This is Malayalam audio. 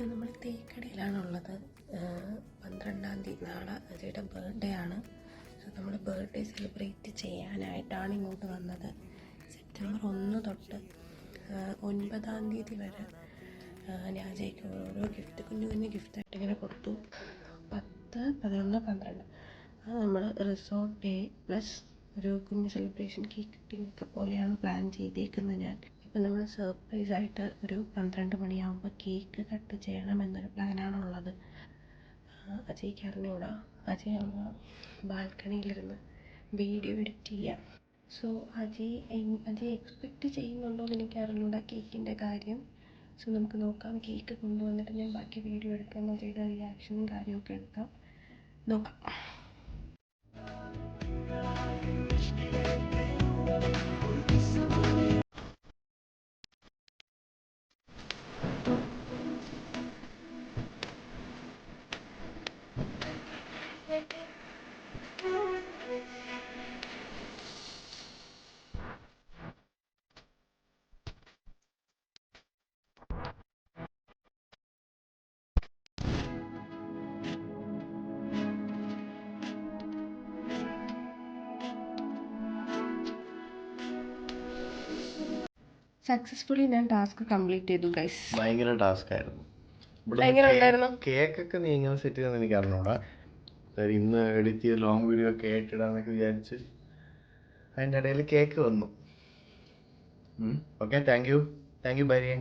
നമ്മൾ തേക്കടിയിലാണുള്ളത്. 12-ാം തീയതി നാളെ അജയുടെ ബർത്ത്ഡേ ആണ്. സോ നമ്മൾ ബർത്ത്ഡേ സെലിബ്രേറ്റ് ചെയ്യാനായിട്ടാണ് ഇങ്ങോട്ട് വന്നത്. സെപ്റ്റംബർ 1 തൊട്ട് 9-ാം തീയതി വരെ ഞാൻ അജയ്ക്ക് ഓരോ ഗിഫ്റ്റ് കുഞ്ഞു കുഞ്ഞു ഗിഫ്റ്റായിട്ട് ഇങ്ങനെ കൊടുത്തു. 10, 11, 12 അത് നമ്മൾ റിസോർട്ട് ഡേ പ്ലസ് ഒരു കുഞ്ഞ് സെലിബ്രേഷൻ കേക്ക് കട്ടിങ്ങൊക്കെ പോലെയാണ് പ്ലാൻ ചെയ്തേക്കുന്നത്. ഞാൻ ഇപ്പം നമ്മൾ സർപ്രൈസായിട്ട് ഒരു 12 മണിയാകുമ്പോൾ കേക്ക് കട്ട് ചെയ്യണമെന്നൊരു പ്ലാനാണുള്ളത്. അജയ്ക്ക് അറിഞ്ഞൂടാ. അജയ് ബാൽക്കണിയിലിരുന്ന് വീഡിയോ എഡിറ്റ് ചെയ്യാം. സോ അജയ് എക്സ്പെക്റ്റ് ചെയ്യുന്നുണ്ടോ എന്ന് എനിക്ക് അറിഞ്ഞൂടാ കേക്കിൻ്റെ കാര്യം. സോ നമുക്ക് നോക്കാം. കേക്ക് കൊണ്ടുവന്നിട്ട് ഞാൻ ബാക്കി വീഡിയോ എടുക്കാം, അജയുടെ റിയാക്ഷനും കാര്യമൊക്കെ എടുക്കാം. നോക്കാം. സക്സസ്ഫുള്ളി ഞാൻ ടാസ്ക് കംപ്ലീറ്റ് ചെയ്തു ഗൈസ്. ഭയങ്കര ടാസ്ക് ആയിരുന്നു. കേക്കൊക്കെ നീ എങ്ങനെ സെറ്റ് ചെയ്തെന്ന് എനിക്ക് അറിഞ്ഞൂടാ. ഇന്ന് എഡിറ്റ് ചെയ്ത് ലോങ് വീഡിയോ ഒക്കെ ആയിട്ടിടാന്നൊക്കെ വിചാരിച്ച് അതിൻ്റെ ഇടയിൽ കേക്ക് വന്നു. ഓക്കെ, താങ്ക് യു ഭാര്യ.